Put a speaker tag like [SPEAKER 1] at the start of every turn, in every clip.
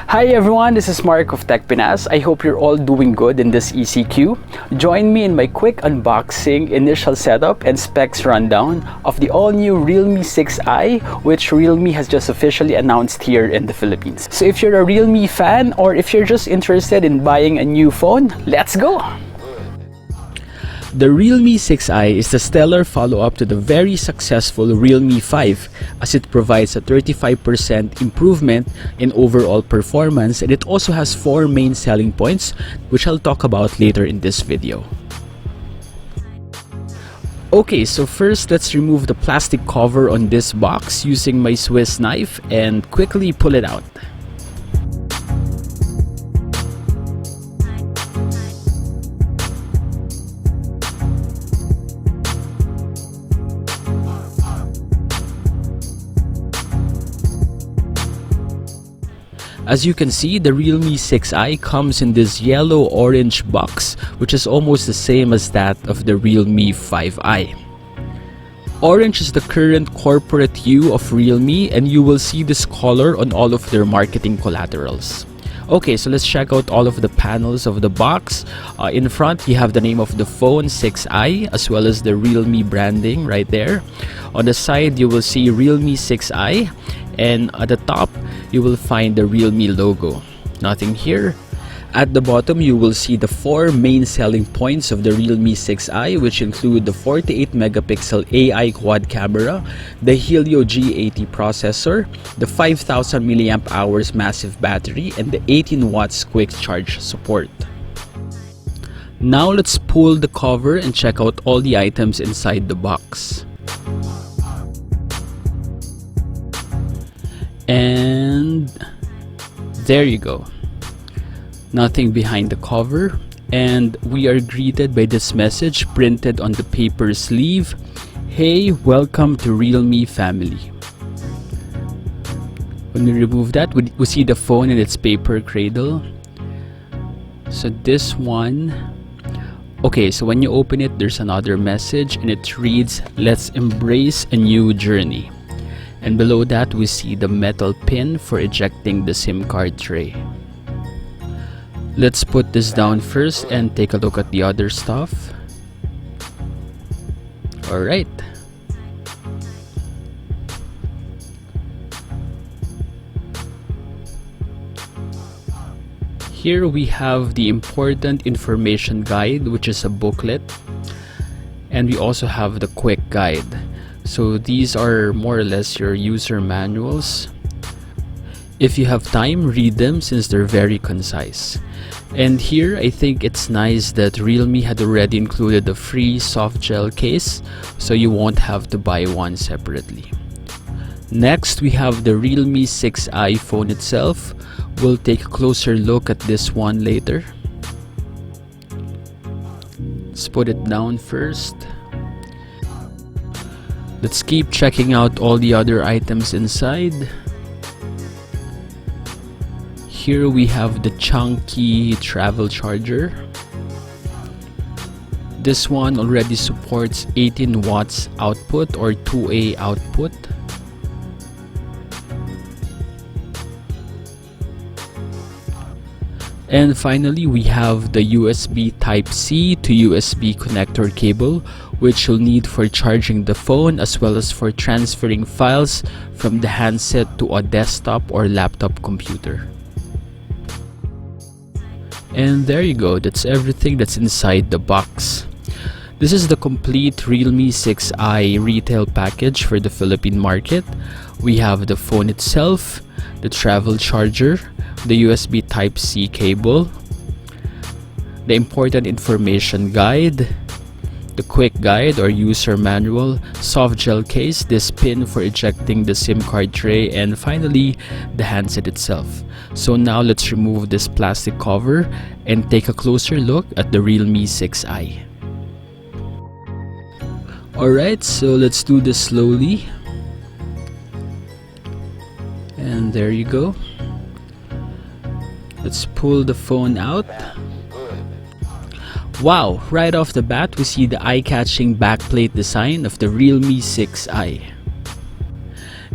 [SPEAKER 1] Hi everyone, this is Mark of Tech Pinas. I hope you're all doing good in this ECQ. Join me in my quick unboxing, initial setup, and specs rundown of the all-new Realme 6i, which Realme has just officially announced here in the Philippines. So if you're a Realme fan or if you're just interested in buying a new phone, let's go! The Realme 6i is the stellar follow-up to the very successful Realme 5, as it provides a 35% improvement in overall performance, and it also has 4 main selling points, which I'll talk about later in this video. Okay, so first let's remove the plastic cover on this box using my Swiss knife and quickly pull it out. As you can see, the Realme 6i comes in this yellow-orange box, which is almost the same as that of the Realme 5i. Orange is the current corporate hue of Realme, and you will see this color on all of their marketing collaterals. Okay, so let's check out all of the panels of the box. In front, you have the name of the phone 6i, as well as the Realme branding right there. On the side, you will see Realme 6i, and at the top, you will find the Realme logo. Nothing here. At the bottom, you will see the 4 main selling points of the Realme 6i, which include the 48 megapixel AI quad camera, the Helio G80 processor, the 5000 mAh massive battery, and the 18 watts quick charge support. Now let's pull the cover and check out all the items inside the box. And there you go. Nothing behind the cover, and we are greeted by this message printed on the paper sleeve: "Hey, welcome to Realme family." When we remove that, we see the phone in its paper cradle. So this one, okay, so when you open it, there's another message, and it reads, "Let's embrace a new journey." And below that, we see the metal pin for ejecting the SIM card tray. Let's put this down first and take a look at the other stuff. Alright. Here we have the important information guide, which is a booklet. And we also have the quick guide. So these are more or less your user manuals. If you have time, read them since they're very concise. And here, I think it's nice that Realme had already included a free soft gel case, so you won't have to buy one separately. Next, we have the Realme 6i phone itself. We'll take a closer look at this one later. Let's put it down first. Let's keep checking out all the other items inside. Here we have the chunky travel charger. This one already supports 18 watts output or 2A output. And finally, we have the USB Type-C to USB connector cable, which you'll need for charging the phone as well as for transferring files from the handset to a desktop or laptop computer. And there you go, that's everything that's inside the box. This is the complete Realme 6i retail package for the Philippine market. We have the phone itself, the travel charger, the USB Type-C cable, the important information guide, the quick guide or user manual, soft gel case, this pin for ejecting the SIM card tray, and finally the handset itself. So now let's remove this plastic cover and take a closer look at the Realme 6i. Alright, so let's do this slowly. And there you go. Let's pull the phone out. Wow, right off the bat, we see the eye-catching backplate design of the Realme 6i.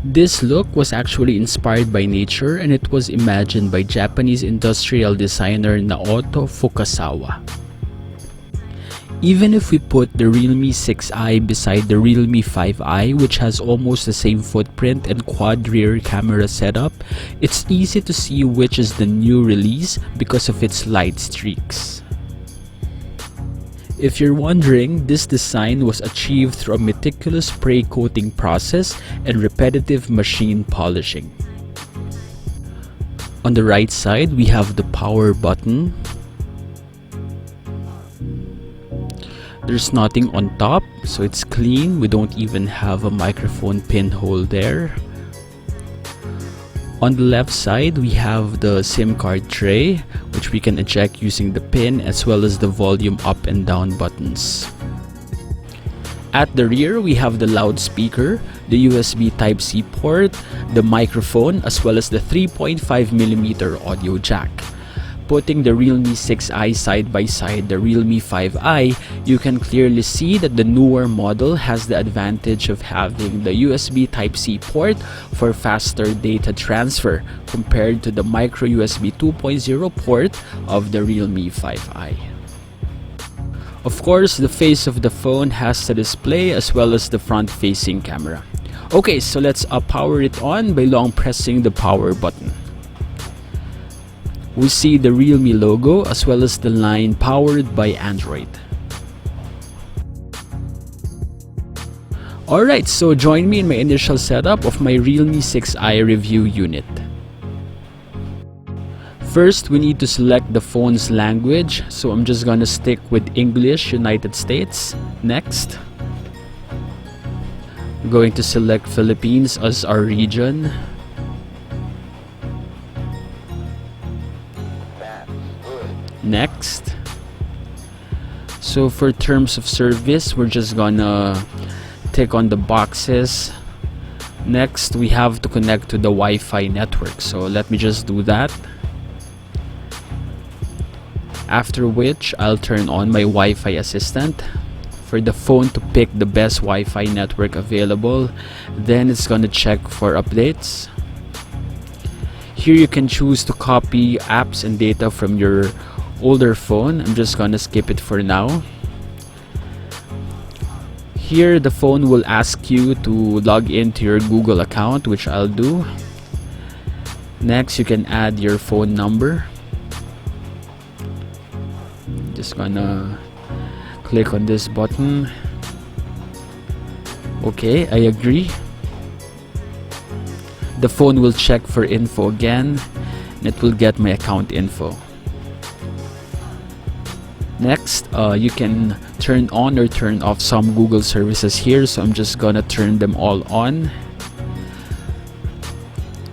[SPEAKER 1] This look was actually inspired by nature, and it was imagined by Japanese industrial designer Naoto Fukasawa. Even if we put the Realme 6i beside the Realme 5i, which has almost the same footprint and quad rear camera setup, it's easy to see which is the new release because of its light streaks. If you're wondering, this design was achieved through a meticulous spray coating process and repetitive machine polishing. On the right side, we have the power button. There's nothing on top, so it's clean. We don't even have a microphone pinhole there. On the left side, we have the SIM card tray, which we can eject using the pin, as well as the volume up and down buttons. At the rear, we have the loudspeaker, the USB Type-C port, the microphone, as well as the 3.5mm audio jack. Putting the Realme 6i side by side the Realme 5i, you can clearly see that the newer model has the advantage of having the USB Type-C port for faster data transfer compared to the micro USB 2.0 port of the Realme 5i. Of course, the face of the phone has the display as well as the front-facing camera. Okay, so let's power it on by long pressing the power button. We see the Realme logo as well as the line powered by Android. Alright, so join me in my initial setup of my Realme 6i review unit. First, we need to select the phone's language, so I'm just gonna stick with English, United States. Next. I'm going to select Philippines as our region. Next. So for terms of service, we're just gonna tick on the boxes. Next, we have to connect to the Wi-Fi network, so let me just do that. After which, I'll turn on my Wi-Fi assistant for the phone to pick the best Wi-Fi network available. Then it's gonna check for updates. Here you can choose to copy apps and data from your older phone. I'm just gonna skip it for now. Here the phone will ask you to log into your Google account, which I'll do. Next, you can add your phone number. Just gonna click on this button. Okay, I agree. The phone will check for info again, and it will get my account info. Next, you can turn on or turn off some Google services here, so I'm just gonna turn them all on.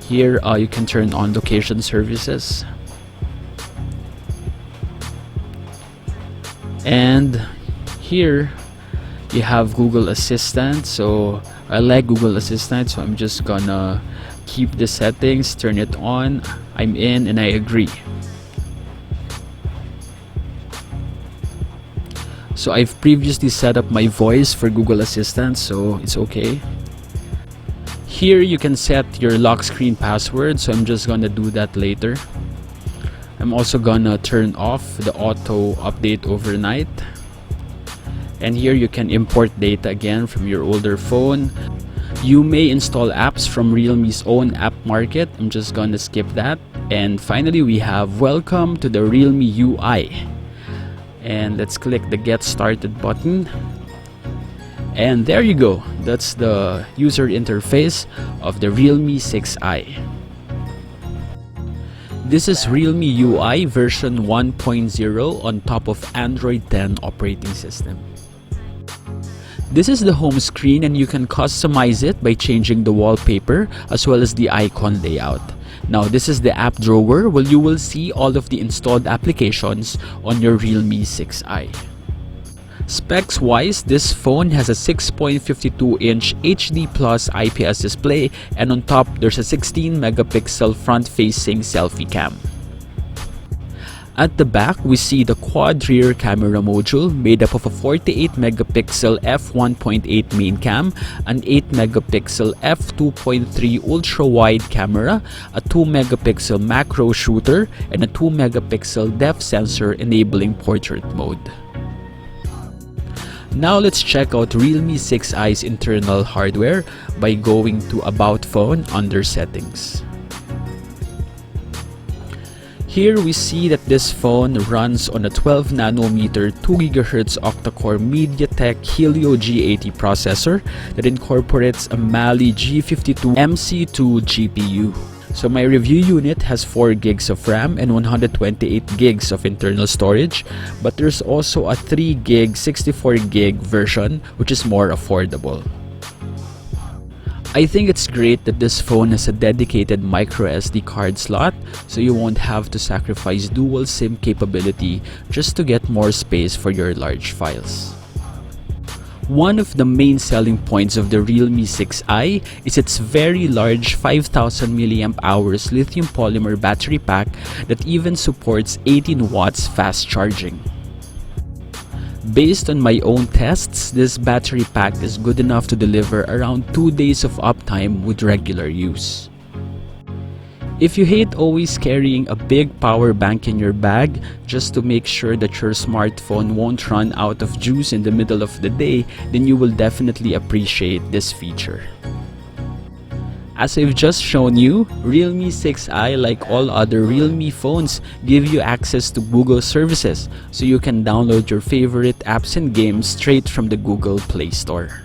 [SPEAKER 1] Here, you can turn on location services. And here, you have Google Assistant. So I like Google Assistant, so I'm just gonna keep the settings, turn it on. I'm in and I agree. So I've previously set up my voice for Google Assistant, so it's okay. Here you can set your lock screen password, so I'm just gonna do that later. I'm also gonna turn off the auto update overnight. And here you can import data again from your older phone. You may install apps from Realme's own app market. I'm just gonna skip that. And finally, we have welcome to the Realme UI. And let's click the get started button. And there you go. That's the user interface of the Realme 6i. This is Realme UI version 1.0 on top of Android 10 operating system. This is the home screen, and you can customize it by changing the wallpaper as well as the icon layout. Now this is the app drawer where you will see all of the installed applications on your Realme 6i. Specs wise, this phone has a 6.52-inch HD Plus IPS display, and on top there's a 16 megapixel front-facing selfie cam. At the back, we see the quad rear camera module made up of a 48 megapixel f1.8 main cam, an 8 megapixel f2.3 ultra wide camera, a 2 megapixel macro shooter, and a 2 megapixel depth sensor enabling portrait mode. Now let's check out Realme 6i's internal hardware by going to About Phone under Settings. Here we see that this phone runs on a 12nm 2GHz Octa-Core MediaTek Helio G80 processor that incorporates a Mali-G52 MC2 GPU. So my review unit has 4 gigs of RAM and 128 gigs of internal storage, but there's also a 3 gig 64 gig version which is more affordable. I think it's great that this phone has a dedicated microSD card slot, so you won't have to sacrifice dual SIM capability just to get more space for your large files. One of the main selling points of the Realme 6i is its very large 5000 mAh lithium polymer battery pack that even supports 18 watts fast charging. Based on my own tests, this battery pack is good enough to deliver around 2 days of uptime with regular use. If you hate always carrying a big power bank in your bag just to make sure that your smartphone won't run out of juice in the middle of the day, then you will definitely appreciate this feature. As I've just shown you, Realme 6i, like all other Realme phones, give you access to Google services, so you can download your favorite apps and games straight from the Google Play Store.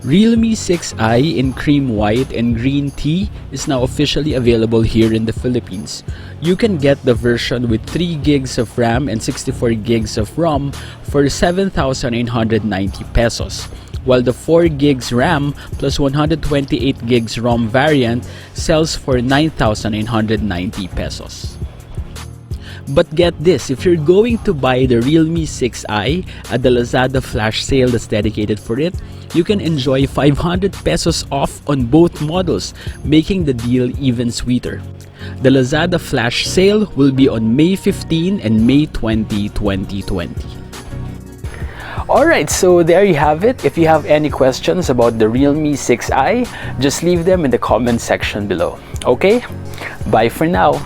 [SPEAKER 1] Realme 6i in cream white and green tea is now officially available here in the Philippines. You can get the version with 3 gigs of RAM and 64 gigs of ROM for 7,990 pesos. While the 4 gigs RAM plus 128 gigs ROM variant sells for 9,990 pesos. But get this, if you're going to buy the Realme 6i at the Lazada Flash Sale that's dedicated for it, you can enjoy 500 pesos off on both models, making the deal even sweeter. The Lazada Flash Sale will be on May 15 and May 20, 2020. Alright, so there you have it. If you have any questions about the Realme 6i, just leave them in the comment section below. Okay? Bye for now.